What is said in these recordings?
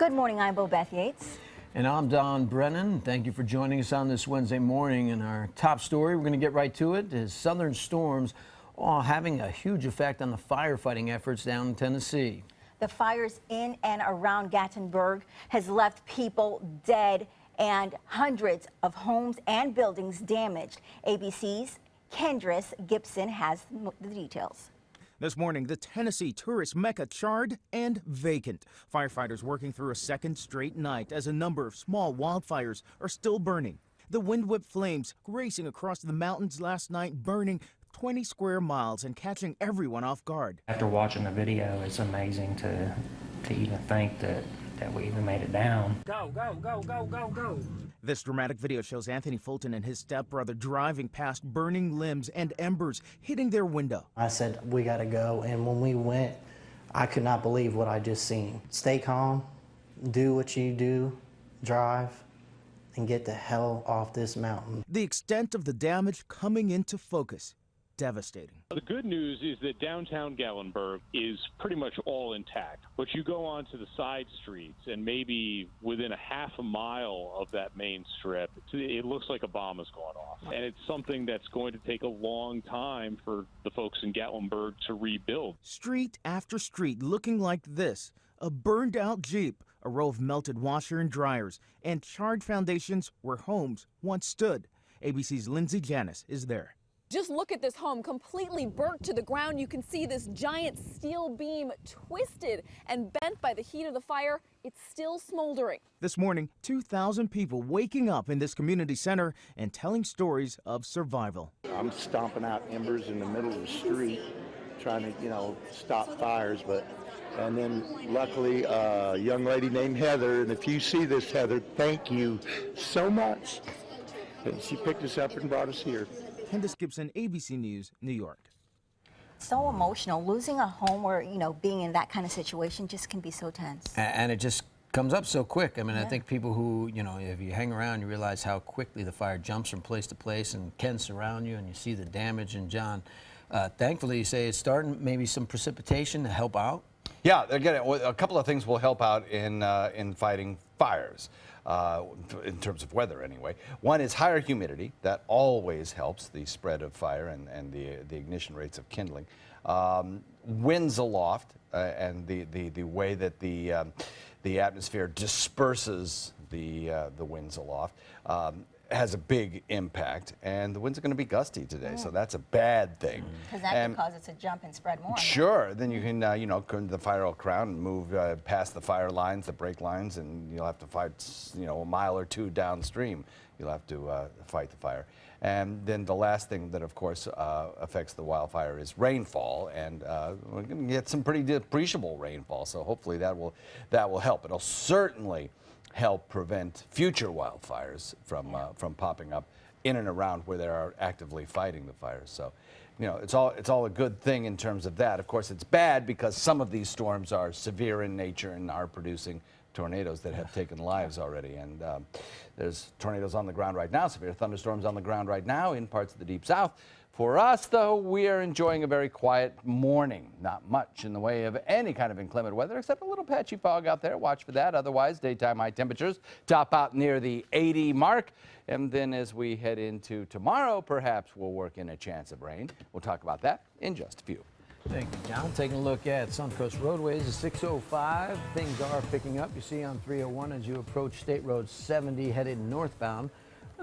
Good morning, I'm Beth Yates. And I'm Don Brennan. Thank you for joining us on this Wednesday morning. And our top story, we're going to get right to it, is southern storms having a huge effect on the firefighting efforts down in Tennessee. The fires in and around Gatlinburg has left people dead and hundreds of homes and buildings damaged. ABC's Kendris Gibson has the details. This morning, the Tennessee tourist mecca charred and vacant. Firefighters working through a second straight night as a number of small wildfires are still burning. The wind-whipped flames racing across the mountains last night, burning 20 square miles and catching everyone off guard. After watching the video, it's amazing to even think that we even made it down. Go, go, go, go, go, go. This dramatic video shows Anthony Fulton and his stepbrother driving past burning limbs and embers hitting their window. I said, we gotta go, and when we went, I could not believe what I just seen. Stay calm, do what you do, drive, and get the hell off this mountain. The extent of the damage coming into focus. Devastating. The good news is that downtown Gatlinburg is pretty much all intact, but you go on to the side streets and maybe within a half a mile of that main strip, it looks like a bomb has gone off. And it's something that's going to take a long time for the folks in Gatlinburg to rebuild. Street after street looking like this. A burned out Jeep, a row of melted washer and dryers, and charred foundations where homes once stood. ABC's Lindsay Janis is there. Just look at this home, completely burnt to the ground. You can see this giant steel beam twisted and bent by the heat of the fire. It's still smoldering. This morning, 2,000 people waking up in this community center and telling stories of survival. I'm stomping out embers in the middle of the street, trying to, stop fires, and then luckily a young lady named Heather, and if you see this, Heather, thank you so much. And she picked us up and brought us here. Kendris Gibson, ABC News, New York. So emotional. Losing a home or, being in that kind of situation just can be so tense. And it just comes up so quick. I mean, I think people who, if you hang around, you realize how quickly the fire jumps from place to place and can surround you, and you see the damage. And John, thankfully, you say it's starting maybe some precipitation to help out. Yeah, again, a couple of things will help out in fighting fires. In terms of weather anyway. One is higher humidity. That always helps the spread of fire and the ignition rates of kindling. Winds aloft and the way that the atmosphere disperses the winds aloft has a big impact, and the winds are going to be gusty today, so that's a bad thing. Because that can cause it to jump and spread more. Sure, then you can, the fire will crown and move past the fire lines, the brake lines, and you'll have to fight, a mile or two downstream. You'll have to fight the fire. And then the last thing that, of course, affects the wildfire is rainfall, and we're going to get some pretty appreciable rainfall, so hopefully that will help. It'll certainly help prevent future wildfires from popping up in and around where they are actively fighting the fires. So, it's all a good thing in terms of that. Of course, it's bad because some of these storms are severe in nature and are producing tornadoes that have taken lives already. And there's tornadoes on the ground right now, severe thunderstorms on the ground right now in parts of the Deep South. For us, though, we are enjoying a very quiet morning. Not much in the way of any kind of inclement weather, except a little patchy fog out there. Watch for that. Otherwise, daytime high temperatures top out near the 80 mark. And then as we head into tomorrow, perhaps we'll work in a chance of rain. We'll talk about that in just a few. Thank you, John. Taking a look at Suncoast roadways at 6:05. Things are picking up. You see on 301 as you approach State Road 70 headed northbound.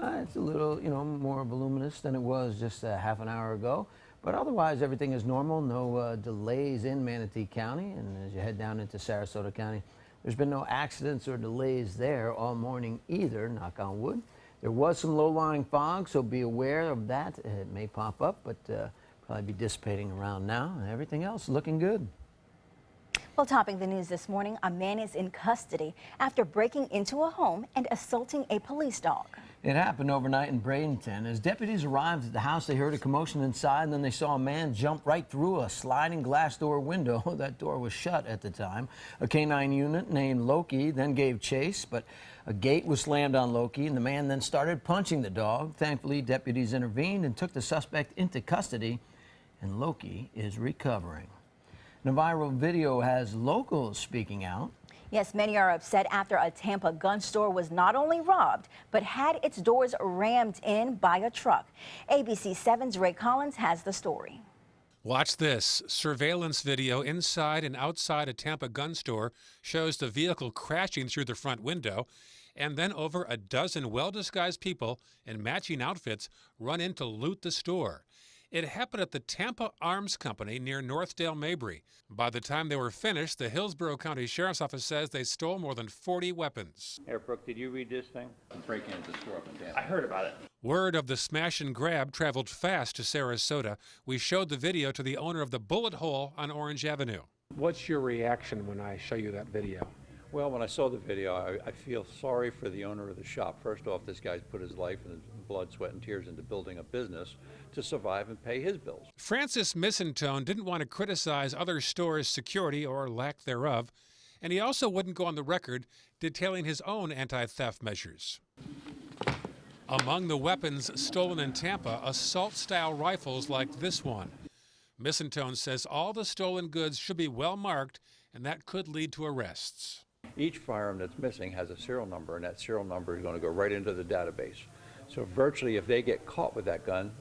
It's a little, more voluminous than it was just half an hour ago. But otherwise, everything is normal. No delays in Manatee County. And as you head down into Sarasota County, there's been no accidents or delays there all morning either, knock on wood. There was some low-lying fog, so be aware of that. It may pop up, but probably be dissipating around now. And everything else looking good. Well, topping the news this morning, a man is in custody after breaking into a home and assaulting a police dog. It happened overnight in Bradenton. As deputies arrived at the house, they heard a commotion inside, and then they saw a man jump right through a sliding glass door window. That door was shut at the time. A canine unit named Loki then gave chase, but a gate was slammed on Loki, and the man then started punching the dog. Thankfully, deputies intervened and took the suspect into custody, and Loki is recovering. The viral video has locals speaking out. Yes, many are upset after a Tampa gun store was not only robbed, but had its doors rammed in by a truck. ABC 7's Ray Collins has the story. Watch this. Surveillance video inside and outside a Tampa gun store shows the vehicle crashing through the front window, and then over a dozen well-disguised people in matching outfits run in to loot the store. It happened at the Tampa Arms Company near Northdale Mabry. By the time they were finished, the Hillsborough County Sheriff's Office says they stole more than 40 weapons. Brooke, did you read this thing? Breaking into the store up in Tampa. I heard about it. Word of the smash and grab traveled fast to Sarasota. We showed the video to the owner of the Bullet Hole on Orange Avenue. What's your reaction when I show you that video? Well, when I saw the video, I feel sorry for the owner of the shop. First off, this guy's put his life and his blood, sweat, and tears into building a business to survive and pay his bills. Francis Missantone didn't want to criticize other stores' security or lack thereof, and he also wouldn't go on the record detailing his own anti-theft measures. Among the weapons stolen in Tampa, assault-style rifles like this one. Missantone says all the stolen goods should be well marked, and that could lead to arrests. Each firearm that's missing has a serial number, and that serial number is going to go right into the database. So virtually, if they get caught with that gun,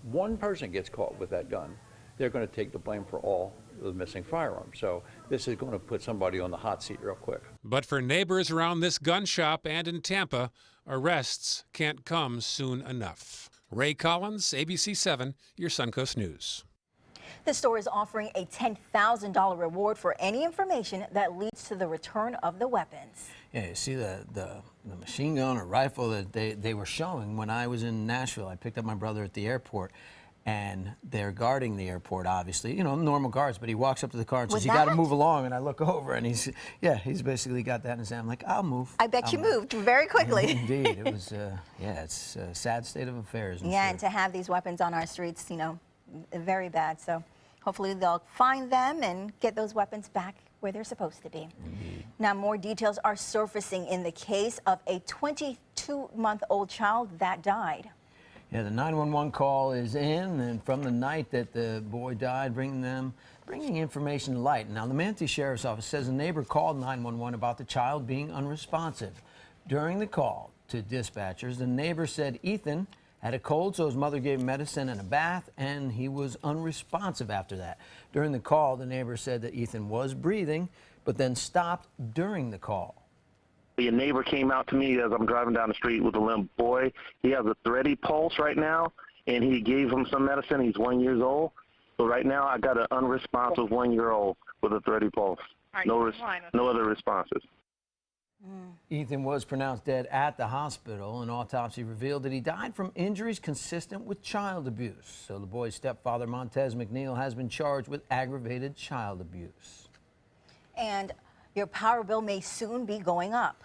one person gets caught with that gun, they're going to take the blame for all the missing firearms. So this is going to put somebody on the hot seat real quick. But for neighbors around this gun shop and in Tampa, arrests can't come soon enough. Ray Collins, ABC 7, your Suncoast News. The store is offering a $10,000 reward for any information that leads to the return of the weapons. Yeah, you see the machine gun or rifle that they were showing when I was in Nashville. I picked up my brother at the airport, and they're guarding the airport, obviously. You know, normal guards, but he walks up to the car and says, "You got to move along." And I look over, and he's basically got that in his hand. I'm like, "I'll move." I bet you moved very quickly. Indeed. It was, it's a sad state of affairs. Yeah, and to have these weapons on our streets, you know, very bad. So hopefully they'll find them and get those weapons back where they're supposed to be. Indeed. Now, more details are surfacing in the case of a 22-month-old child that died. Yeah, the 911 call is in, and from the night that the boy died, bringing information to light. Now, the Manatee Sheriff's Office says a neighbor called 911 about the child being unresponsive. During the call to dispatchers, the neighbor said Ethan had a cold, so his mother gave him medicine and a bath, and he was unresponsive after that. During the call, the neighbor said that Ethan was breathing, but then stopped during the call. A neighbor came out to me as I'm driving down the street with a limp boy. He has a thready pulse right now, and he gave him some medicine. He's 1 year old. So right now I got an unresponsive 1 year old with a thready pulse. No other responses. Ethan was pronounced dead at the hospital. An autopsy revealed that he died from injuries consistent with child abuse. So the boy's stepfather, Montez McNeil, has been charged with aggravated child abuse. And your power bill may soon be going up.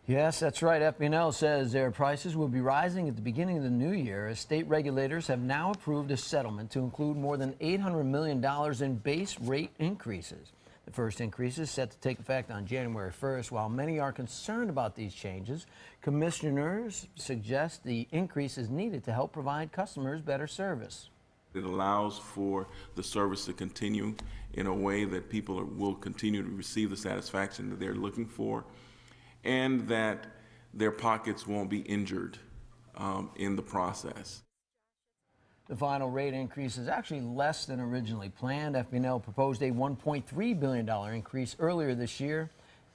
Yes, that's right. FPNL says their prices will be rising at the beginning of the new year as state regulators have now approved a settlement to include more than $800 million in base rate increases. The first increase is set to take effect on January 1st. While many are concerned about these changes, commissioners suggest the increase is needed to help provide customers better service. It allows for the service to continue in a way that people will continue to receive the satisfaction that they're looking for, and that their pockets won't be injured in the process. The final rate increase is actually less than originally planned. FPNL proposed a $1.3 billion increase earlier this year.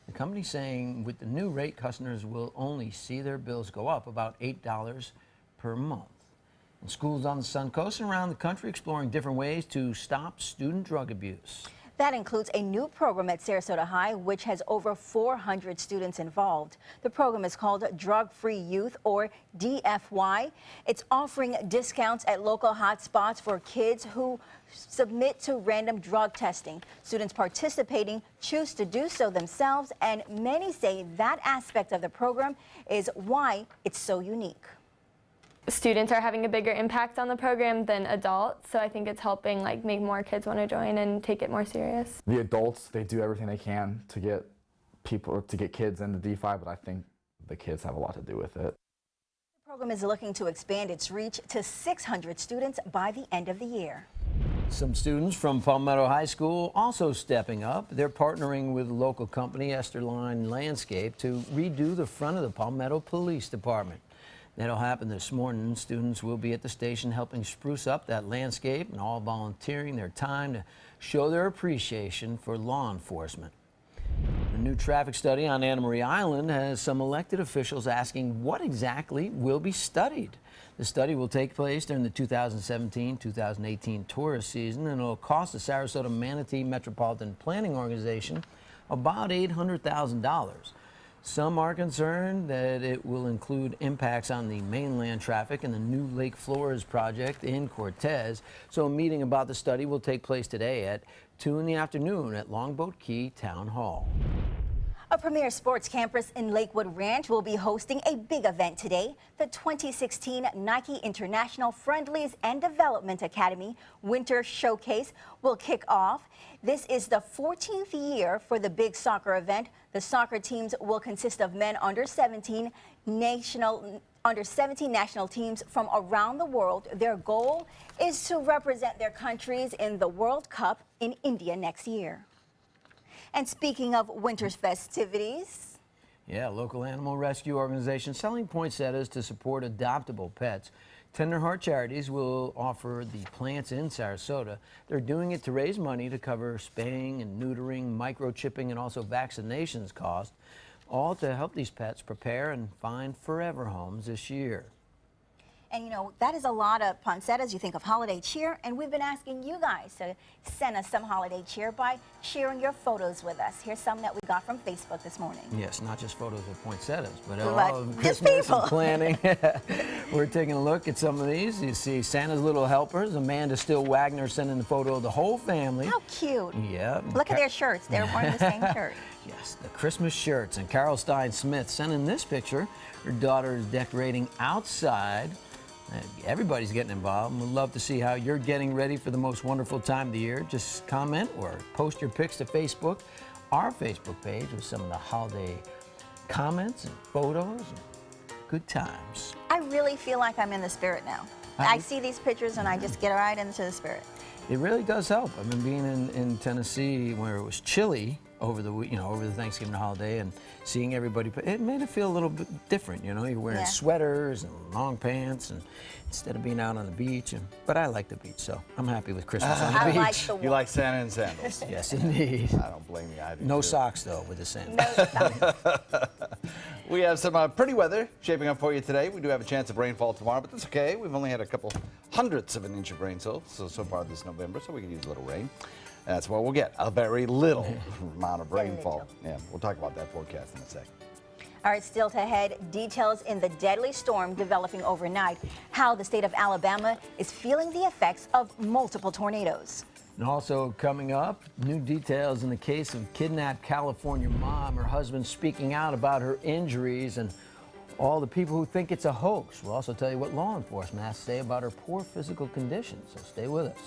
The company saying with the new rate, customers will only see their bills go up about $8 per month. And schools on the Suncoast and around the country exploring different ways to stop student drug abuse. That includes a new program at Sarasota High, which has over 400 students involved. The program is called Drug-Free Youth, or DFY. It's offering discounts at local hotspots for kids who submit to random drug testing. Students participating choose to do so themselves, and many say that aspect of the program is why it's so unique. Students are having a bigger impact on the program than adults, so I think it's helping make more kids want to join and take it more serious. The adults, they do everything they can to get kids into DeFi, but I think the kids have a lot to do with it. The program is looking to expand its reach to 600 students by the end of the year. Some students from Palmetto High School also stepping up. They're partnering with local company Esterline Landscape to redo the front of the Palmetto Police Department. That'll happen this morning. Students will be at the station helping spruce up that landscape and all volunteering their time to show their appreciation for law enforcement. A new traffic study on Anna Maria Island has some elected officials asking what exactly will be studied. The study will take place during the 2017-2018 tourist season, and it'll cost the Sarasota Manatee Metropolitan Planning Organization about $800,000. Some are concerned that it will include impacts on the mainland traffic and the new Lake Flores project in Cortez. So a meeting about the study will take place today at 2 in the afternoon at Longboat Key Town Hall. A premier sports campus in Lakewood Ranch will be hosting a big event today. The 2016 Nike International Friendlies and Development Academy Winter Showcase will kick off. This is the 14th year for the big soccer event. The soccer teams will consist of men under 17 national teams from around the world. Their goal is to represent their countries in the World Cup in India next year. And speaking of winter's festivities. Yeah, local animal rescue organization selling poinsettias to support adoptable pets. Tender Heart Charities will offer the plants in Sarasota. They're doing it to raise money to cover spaying and neutering, microchipping, and also vaccinations costs, all to help these pets prepare and find forever homes this year. And you know, that is a lot of poinsettias. You think of holiday cheer, and we've been asking you guys to send us some holiday cheer by sharing your photos with us. Here's some that we got from Facebook this morning. Yes, not just photos of poinsettias, but But all of Christmas and planning. We're taking a look at some of these. You see Santa's Little Helpers, Amanda Still Wagner sending the photo of the whole family. How cute. Yeah. Look at their shirts. They're wearing the same shirt. Yes, the Christmas shirts. And Carol Stein Smith sending this picture. Her daughter is decorating outside. Everybody's getting involved. We'd love to see how you're getting ready for the most wonderful time of the year. Just comment or post your pics to Facebook, our Facebook page, with some of the holiday comments and photos and good times. I really feel like I'm in the spirit now. I see these pictures and I just get right into the spirit. It really does help. I've been being in Tennessee where it was chilly over the over the Thanksgiving holiday, and seeing everybody, it made it feel a little bit different. You know, you're wearing sweaters and long pants, and instead of being out on the beach. But I like the beach, so I'm happy with Christmas on the beach. You like Santa and sandals? Yes, indeed. I don't blame you. I do No too. socks though with the sandals. No socks. We have some pretty weather shaping up for you today. We do have a chance of rainfall tomorrow, but that's okay. We've only had a couple hundredths of an inch of rain so far this November, so we can use a little rain. That's what we'll get, a very little amount of rainfall. Yeah, we'll talk about that forecast in a sec. All right, still to ahead, details in the deadly storm developing overnight, how the state of Alabama is feeling the effects of multiple tornadoes. And also coming up, new details in the case of kidnapped California mom. Her husband speaking out about her injuries and all the people who think it's a hoax. We'll also tell you what law enforcement has to say about her poor physical condition, so stay with us.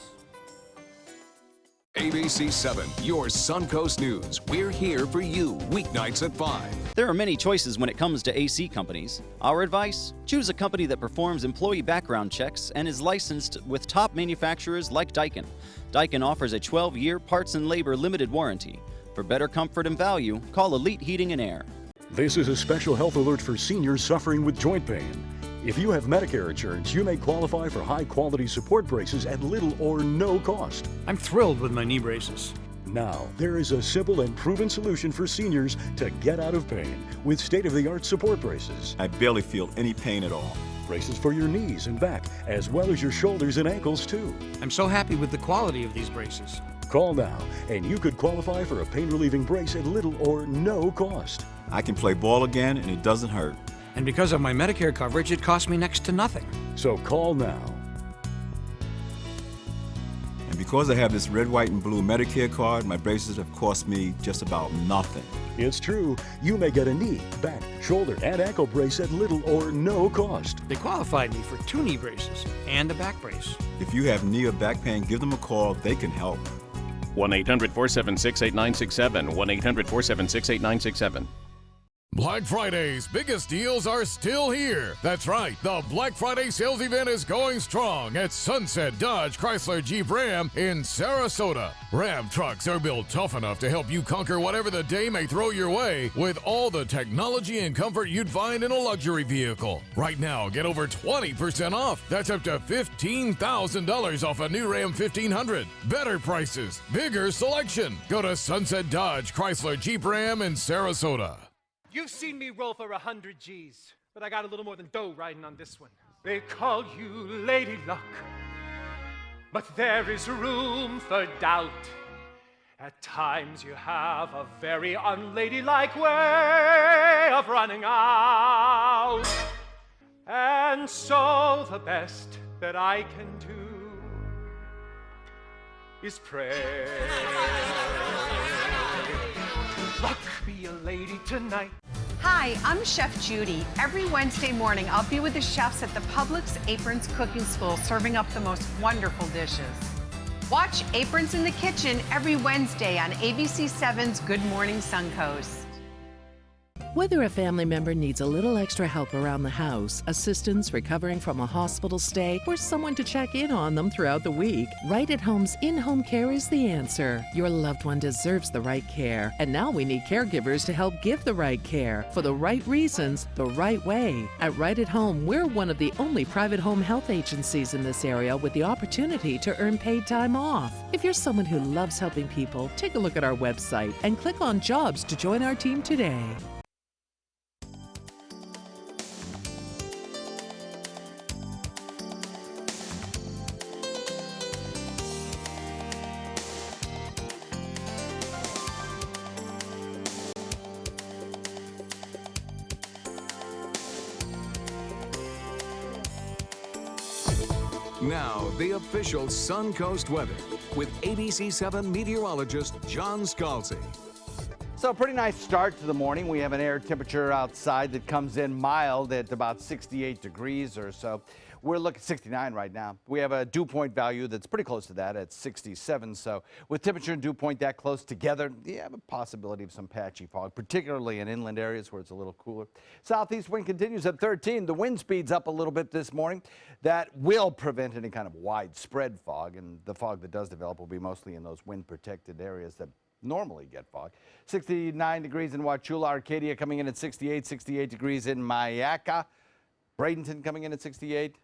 ABC 7, your Suncoast News. We're here for you weeknights at 5. There are many choices when it comes to AC companies. Our advice? Choose a company that performs employee background checks and is licensed with top manufacturers like Daikin. Daikin offers a 12-year parts and labor limited warranty. For better comfort and value, call Elite Heating and Air. This is a special health alert for seniors suffering with joint pain. If you have Medicare insurance, you may qualify for high-quality support braces at little or no cost. I'm thrilled with my knee braces. Now, there is a simple and proven solution for seniors to get out of pain with state-of-the-art support braces. I barely feel any pain at all. Braces for your knees and back, as well as your shoulders and ankles, too. I'm so happy with the quality of these braces. Call now, and you could qualify for a pain-relieving brace at little or no cost. I can play ball again, and it doesn't hurt. And because of my Medicare coverage, it costs me next to nothing. So call now. And because I have this red, white, and blue Medicare card, my braces have cost me just about nothing. It's true. You may get a knee, back, shoulder, and ankle brace at little or no cost. They qualified me for 2 knee braces and a back brace. If you have knee or back pain, give them a call. They can help. 1-800-476-8967. 1-800-476-8967. Black Friday's biggest deals are still here. That's right, the Black Friday sales event is going strong at Sunset Dodge Chrysler Jeep Ram in Sarasota. Ram trucks are built tough enough to help you conquer whatever the day may throw your way with all the technology and comfort you'd find in a luxury vehicle. Right now, get over 20% off. That's up to $15,000 off a new Ram 1500. Better prices, bigger selection. Go to Sunset Dodge Chrysler Jeep Ram in Sarasota. You've seen me roll for 100 G's, but I got a little more than dough riding on this one. They call you Lady Luck, but there is room for doubt. At times you have a very unladylike way of running out. And so the best that I can do is pray. Luck be a lady tonight. Hi, I'm Chef Judy. Every Wednesday morning, I'll be with the chefs at the Publix Aprons Cooking School serving up the most wonderful dishes. Watch Aprons in the Kitchen every Wednesday on ABC7's Good Morning Suncoast. Whether a family member needs a little extra help around the house, assistance recovering from a hospital stay, or someone to check in on them throughout the week, Right at Home's in-home care is the answer. Your loved one deserves the right care, and now we need caregivers to help give the right care for the right reasons, the right way. At Right at Home, we're one of the only private home health agencies in this area with the opportunity to earn paid time off. If you're someone who loves helping people, take a look at our website and click on Jobs to join our team today. Now, the official Suncoast weather with ABC7 meteorologist John Scalzi. So pretty nice start to the morning. We have an air temperature outside that comes in mild at about 68 degrees or so. We're looking at 69 right now. We have a dew point value that's pretty close to that at 67. So with temperature and dew point that close together, you have a possibility of some patchy fog, particularly in inland areas where it's a little cooler. Southeast wind continues at 13. The wind speeds up a little bit this morning. That will prevent any kind of widespread fog, and the fog that does develop will be mostly in those wind-protected areas that normally get fog. 69 degrees in Wauchula, Arcadia coming in at 68, 68 degrees in Mayaca, Bradenton coming in at 68,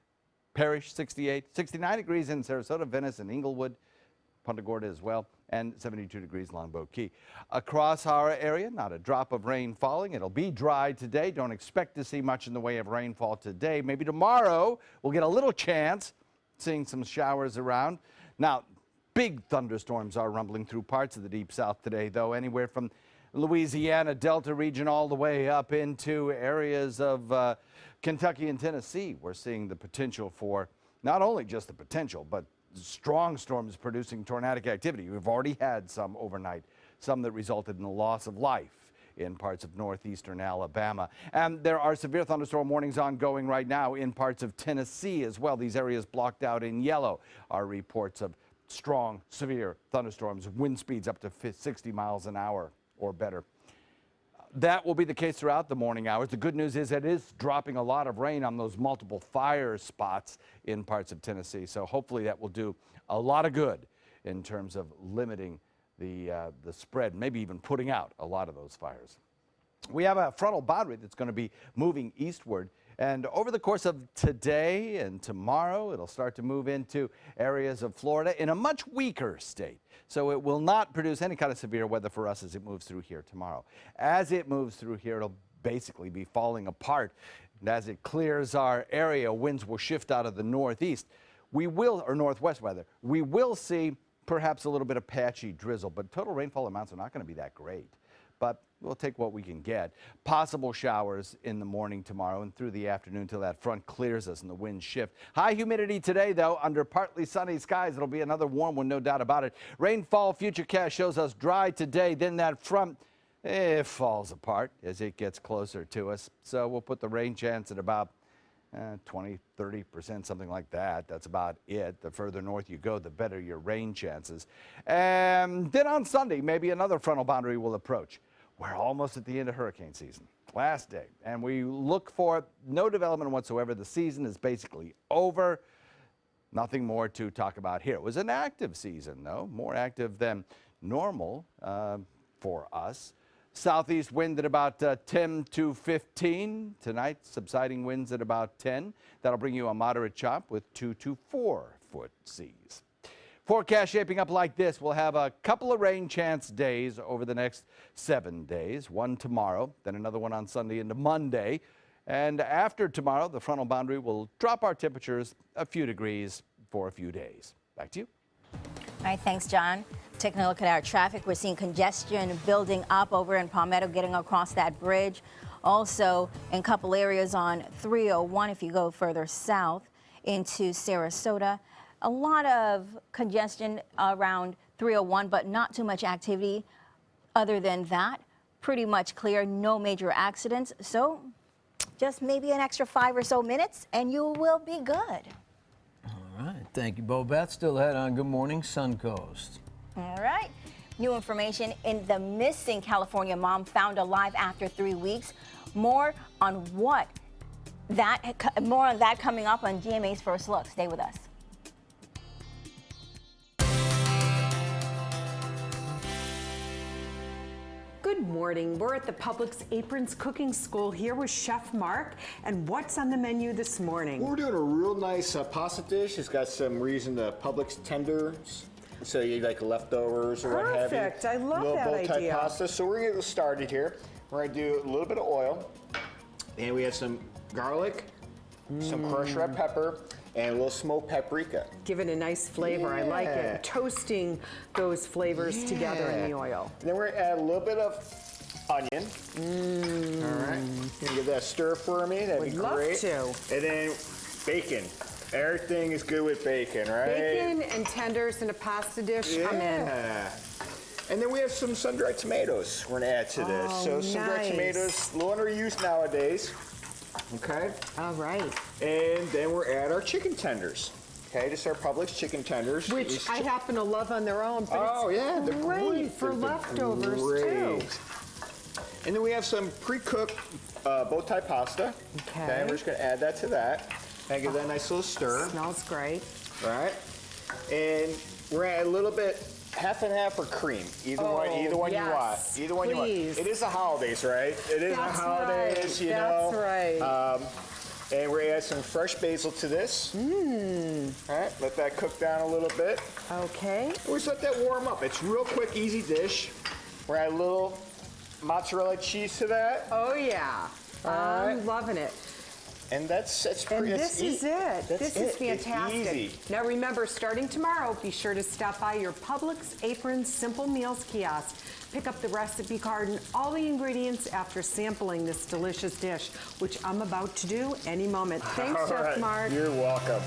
Parrish 68, 69 degrees in Sarasota, Venice, and Inglewood, Punta Gorda as well, and 72 degrees Longboat Key. Across our area, not a drop of rain falling. It'll be dry today. Don't expect to see much in the way of rainfall today. Maybe tomorrow we'll get a little chance, seeing some showers around. Now, big thunderstorms are rumbling through parts of the deep south today, though, anywhere from Louisiana, Delta region, all the way up into areas of Kentucky and Tennessee. We're seeing the potential for not only just the potential, but strong storms producing tornadic activity. We've already had some overnight, some that resulted in the loss of life in parts of northeastern Alabama. And there are severe thunderstorm warnings ongoing right now in parts of Tennessee as well. These areas blocked out in yellow are reports of strong, severe thunderstorms, wind speeds up to 60 miles an hour or better. That will be the case throughout the morning hours. The good news is it is dropping a lot of rain on those multiple fire spots in parts of Tennessee. So hopefully that will do a lot of good in terms of limiting the spread, maybe even putting out a lot of those fires. We have a frontal boundary that's going to be moving eastward. And over the course of today and tomorrow, it'll start to move into areas of Florida in a much weaker state. So it will not produce any kind of severe weather for us as it moves through here tomorrow. As it moves through here, it'll basically be falling apart. And as it clears our area, winds will shift out of the northeast. We will, or northwest rather, we will see perhaps a little bit of patchy drizzle, but total rainfall amounts are not going to be that great. But we'll take what we can get. Possible showers in the morning tomorrow and through the afternoon until that front clears us and the winds shift. High humidity today, though, under partly sunny skies. It'll be another warm one, no doubt about it. Rainfall futurecast shows us dry today. Then that front, it falls apart as it gets closer to us. So we'll put the rain chance at about 20, 30%, something like that. That's about it. The further north you go, the better your rain chances. And then on Sunday, maybe another frontal boundary will approach. We're almost at the end of hurricane season. Last day. And we look for no development whatsoever. The season is basically over. Nothing more to talk about here. It was an active season, though, more active than normal for us. Southeast wind at about 10 to 15. Tonight, subsiding winds at about 10. That'll bring you a moderate chop with 2 to 4 foot seas. Forecast shaping up like this. We'll have a couple of rain chance days over the next 7 days. One tomorrow, then another one on Sunday into Monday. And after tomorrow, the frontal boundary will drop our temperatures a few degrees for a few days. Back to you. All right, thanks, John. Taking a look at our traffic, we're seeing congestion building up over in Palmetto, getting across that bridge. Also, in a couple areas on 301, if you go further south into Sarasota. A lot of congestion around 301, but not too much activity. Other than that, pretty much clear, no major accidents. So just maybe an extra 5 or so minutes and you will be good. All right, thank you, Bobette. Still ahead on Good Morning Suncoast. All right. New information in the missing California mom found alive after 3 weeks. More on that coming up on GMA's First Look. Stay with us. Good morning. We're at the Publix Aprons Cooking School here with Chef Mark. And what's on the menu this morning? We're doing a real nice pasta dish. It's got some reason the Publix tenders. So you like leftovers or what have you. Perfect. I love little that bow tie idea. pasta. So we're gonna get started here. We're gonna do a little bit of oil, and we have some garlic, some crushed red pepper, and a little smoked paprika. Give it a nice flavor. I like Yeah. it. Toasting those flavors together in the oil. And then we're gonna add a little bit of onion. All right. Gonna give that a stir for me. That'd Would be love great. to. And then bacon. Everything is good with bacon, right? Bacon and tenders in a pasta dish. I'm in. And then we have some sun-dried tomatoes we're gonna add to this. Oh, So sun-dried nice. tomatoes, a little underused nowadays. Okay. All right. And then we're at our chicken tenders. Okay, just our Publix chicken tenders. Which I happen to love on their own, but yeah, it's they're great for They're leftovers too. great. And then we have some pre-cooked bow tie pasta. Okay. We're just gonna add that to that. And give that a nice little stir. Smells great. Right. And we're gonna add a little bit, half and half for cream. Either one you want. yes, Either one you want. please. It is the holidays, right? It is That's the holidays, right. you That's know. right. And we're gonna add some fresh basil to this. All right, let that cook down a little bit. Okay. And we just let that warm up. It's a real quick, easy dish. We're gonna add a little mozzarella cheese to that. Oh yeah. I'm right. loving it. And that's And pretty. this is it. This is It's fantastic. easy. Now remember, starting tomorrow, be sure to stop by your Publix Aprons Simple Meals kiosk. Pick up the recipe card and all the ingredients after sampling this delicious dish, which I'm about to do any moment. Thanks, All Chef right, Mark. You're welcome.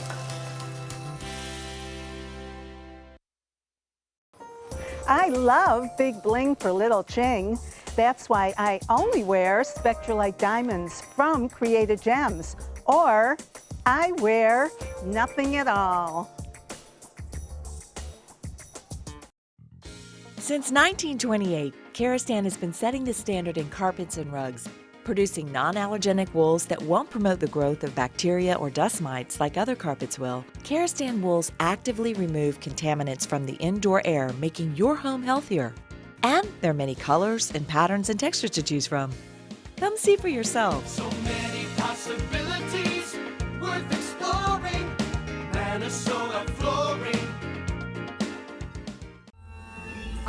I love big bling for little Ching. That's why I only wear Spectralite diamonds from Created Gems, or I wear nothing at all. Since 1928, Karastan has been setting the standard in carpets and rugs, producing non-allergenic wools that won't promote the growth of bacteria or dust mites like other carpets will. Karastan wools actively remove contaminants from the indoor air, making your home healthier. And there are many colors and patterns and textures to choose from. Come see for yourself. So many possibilities worth exploring. Minnesota flooring.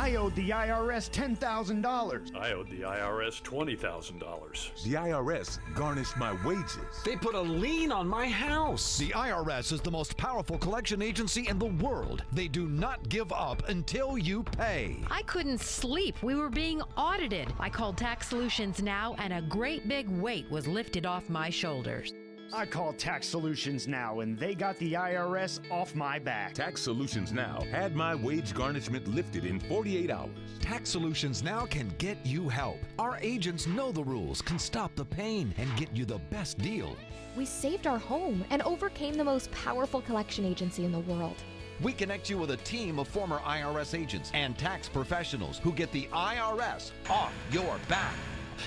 I owed the IRS $10,000. I owed the IRS $20,000. The IRS garnished my wages. They put a lien on my house. The IRS is the most powerful collection agency in the world. They do not give up until you pay. I couldn't sleep. We were being audited. I called Tax Solutions Now, and a great big weight was lifted off my shoulders. I called Tax Solutions Now, and they got the IRS off my back. Tax Solutions Now had my wage garnishment lifted in 48 hours. Tax Solutions Now can get you help. Our agents know the rules, can stop the pain, and get you the best deal. We saved our home and overcame the most powerful collection agency in the world. We connect you with a team of former IRS agents and tax professionals who get the IRS off your back.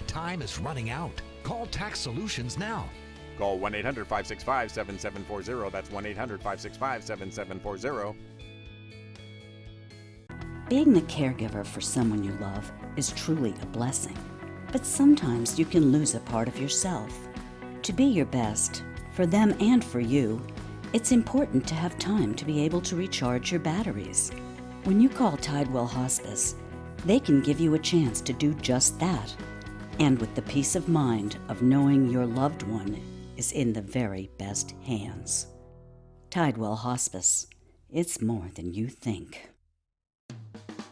Time is running out. Call Tax Solutions now. Call 1-800-565-7740. That's 1-800-565-7740. Being the caregiver for someone you love is truly a blessing. But sometimes you can lose a part of yourself. To be your best, for them and for you, it's important to have time to be able to recharge your batteries. When you call Tidewell Hospice, they can give you a chance to do just that. And with the peace of mind of knowing your loved one is in the very best hands. Tidewell Hospice. It's more than you think.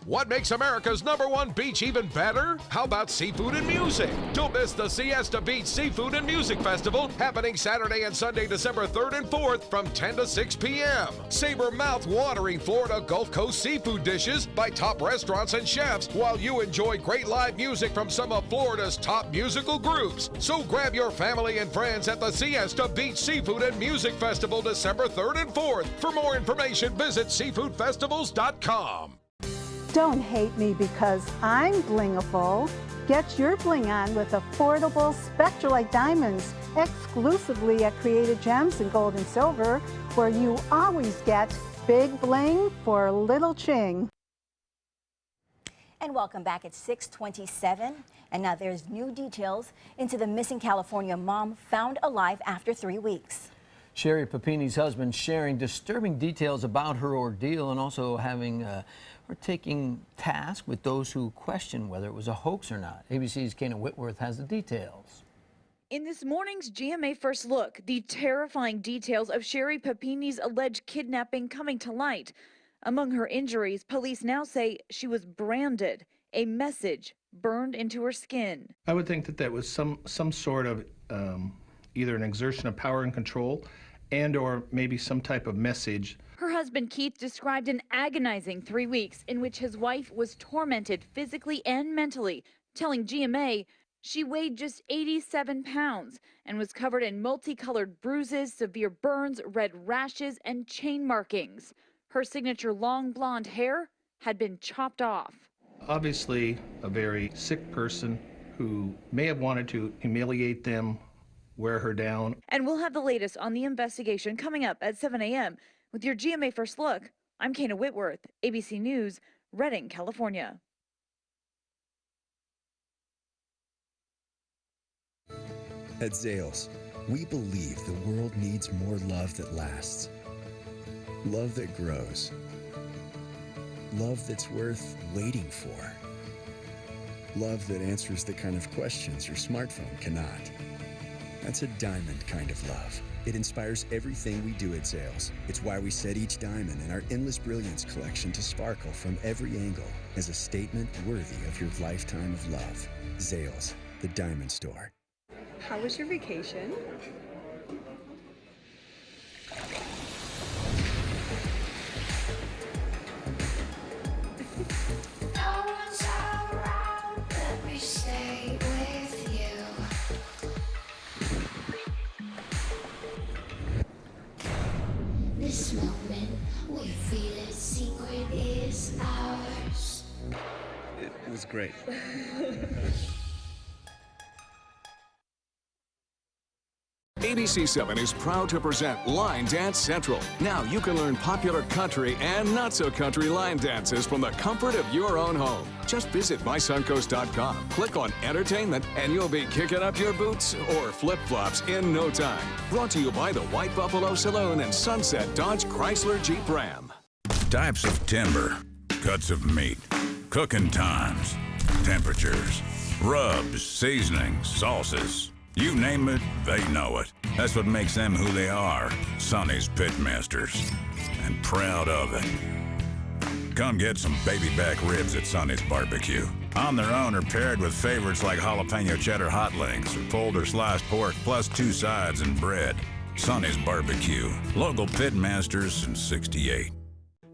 What makes America's #1 beach even better? How about seafood and music? Don't miss the Siesta Beach Seafood and Music Festival happening Saturday and Sunday, December 3rd and 4th from 10 to 6 p.m. Savor mouth-watering Florida Gulf Coast seafood dishes by top restaurants and chefs while you enjoy great live music from some of Florida's top musical groups. So grab your family and friends at the Siesta Beach Seafood and Music Festival December 3rd and 4th. For more information, visit seafoodfestivals.com. Don't hate me because I'm blingable. Get your bling on with affordable Spectralite diamonds exclusively at Created Gems in Gold and Silver, where you always get big bling for little ching. And welcome back at 6:27. And now there's new details into the missing California mom found alive after 3 weeks. Sherry Papini's husband sharing disturbing details about her ordeal and also having or taking task with those who question whether it was a hoax or not. ABC's Kana Whitworth has the details. In this morning's GMA First Look, the terrifying details of Sherry Papini's alleged kidnapping coming to light. Among her injuries, police now say she was branded, a message burned into her skin. I would think that that was some sort of either an exertion of power and control and or maybe some type of message. Her husband Keith described an agonizing 3 weeks in which his wife was tormented physically and mentally, telling GMA she weighed just 87 pounds and was covered in multicolored bruises, severe burns, red rashes, and chain markings. Her signature long blonde hair had been chopped off. Obviously, a very sick person who may have wanted to humiliate them, wear her down. And we'll have the latest on the investigation coming up at 7 a.m. With your GMA First Look, I'm Kana Whitworth, ABC News, Redding, California. At Zales, we believe the world needs more love that lasts. Love that grows. Love that's worth waiting for. Love that answers the kind of questions your smartphone cannot. That's a diamond kind of love. It inspires everything we do at Zales. It's why we set each diamond in our Endless Brilliance collection to sparkle from every angle as a statement worthy of your lifetime of love. Zales, the diamond store. How was your vacation? This moment, we feel its secret is ours. It was great. ABC7 is proud to present Line Dance Central. Now you can learn popular country and not-so-country line dances from the comfort of your own home. Just visit mysuncoast.com, click on Entertainment, and you'll be kicking up your boots or flip-flops in no time. Brought to you by the White Buffalo Saloon and Sunset Dodge Chrysler Jeep Ram. Types of timber, cuts of meat, cooking times, temperatures, rubs, seasonings, sauces. You name it, they know it. That's what makes them who they are, Sonny's Pitmasters. And proud of it. Come get some baby back ribs at Sonny's Barbecue. On their own or paired with favorites like jalapeno cheddar hot links or pulled or sliced pork plus 2 sides and bread. Sonny's Barbecue. Local Pitmasters since '68.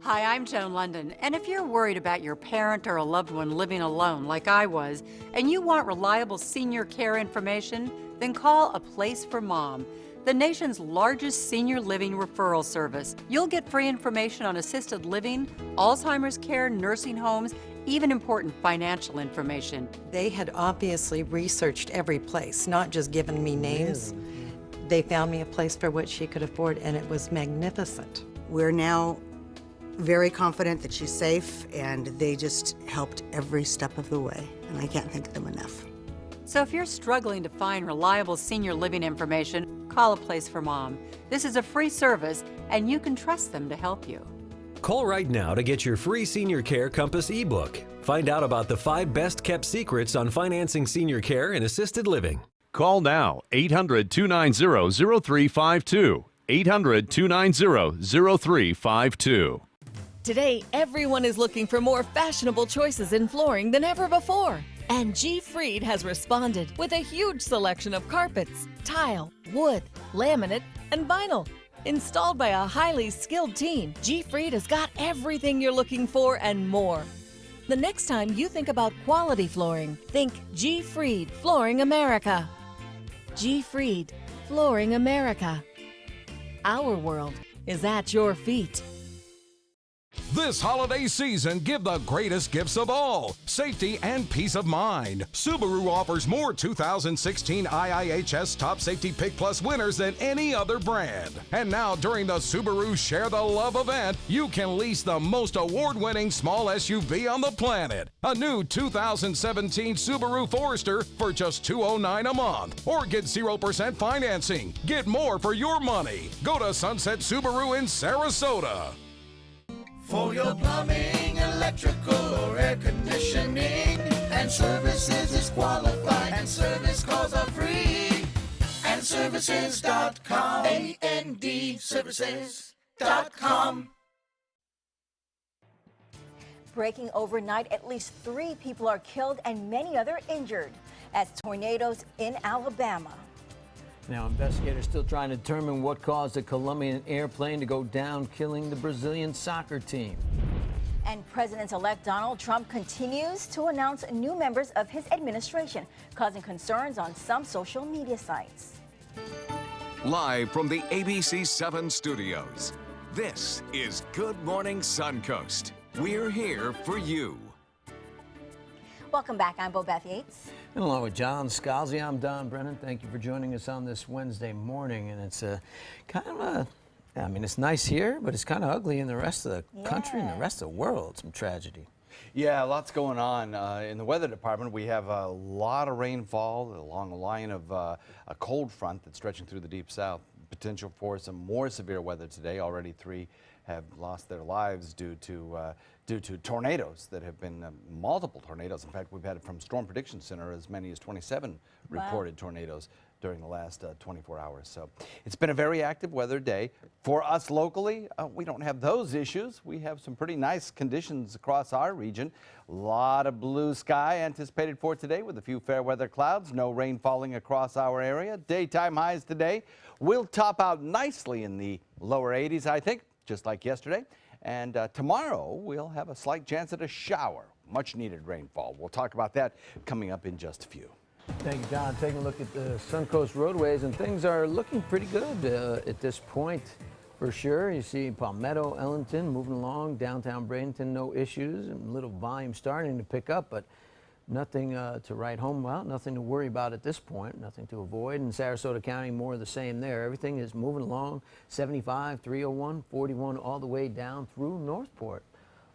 Hi, I'm Joan London, and if you're worried about your parent or a loved one living alone like I was, and you want reliable senior care information, then call A Place for Mom, the nation's largest senior living referral service. You'll get free information on assisted living, Alzheimer's care, nursing homes, even important financial information. They had obviously researched every place, not just given me names. They found me a place for what she could afford, and it was magnificent. We're now very confident that she's safe, and they just helped every step of the way, and I can't thank them enough. So if you're struggling to find reliable senior living information, call A Place for Mom. This is a free service, and you can trust them to help you. Call right now to get your free Senior Care Compass ebook. Find out about the 5 best-kept secrets on financing senior care and assisted living. Call now, 800-290-0352. 800-290-0352. Today, everyone is looking for more fashionable choices in flooring than ever before. And G. Fried has responded with a huge selection of carpets, tile, wood, laminate, and vinyl. Installed by a highly skilled team, G. Fried has got everything you're looking for and more. The next time you think about quality flooring, think G. Fried Flooring America. G. Fried Flooring America. Our world is at your feet. This holiday season, give the greatest gifts of all, safety and peace of mind. Subaru offers more 2016 IIHS Top Safety Pick Plus winners than any other brand. And now during the Subaru Share the Love event, you can lease the most award-winning small SUV on the planet. A new 2017 Subaru Forester for just $209 a month. Or get 0% financing. Get more for your money. Go to Sunset Subaru in Sarasota. For your plumbing, electrical, or air conditioning, and services is qualified, and service calls are free. And services.com, A-N-D, services.com. Breaking overnight, at least 3 people are killed and many other injured as tornadoes in Alabama. Now, investigators still trying to determine what caused a Colombian airplane to go down, killing the Brazilian soccer team. And President-elect Donald Trump continues to announce new members of his administration, causing concerns on some social media sites. Live from the ABC 7 studios, this is Good Morning Suncoast. We're here for you. Welcome back. I'm Bobeth Yates. And along with John Scalzi, I'm Don Brennan. Thank you for joining us on this Wednesday morning. And it's it's nice here, but it's kind of ugly in the rest of the country and the rest of the world. Some tragedy. Yeah, lots going on. In the weather department, we have a lot of rainfall along the line of a cold front that's stretching through the deep south. Potential for some more severe weather today. Already 3 have lost their lives due to tornadoes that have been multiple tornadoes. In fact, we've had from Storm Prediction Center as many as 27 reported tornadoes during the last 24 hours. So it's been a very active weather day. For us locally, we don't have those issues. We have some pretty nice conditions across our region. A lot of blue sky anticipated for today with a few fair weather clouds. No rain falling across our area. Daytime highs today will top out nicely in the lower 80s, I think, just like yesterday. And tomorrow, we'll have a slight chance at a shower. Much needed rainfall. We'll talk about that coming up in just a few. Thank you, John. Taking a look at the Suncoast roadways, and things are looking pretty good at this point, for sure. You see Palmetto, Ellington moving along, downtown Bradenton, no issues, and little volume starting to pick up, but nothing to write home about, nothing to worry about at this point, nothing to avoid. In Sarasota County, more of the same there. Everything is moving along. 75, 301, 41, all the way down through Northport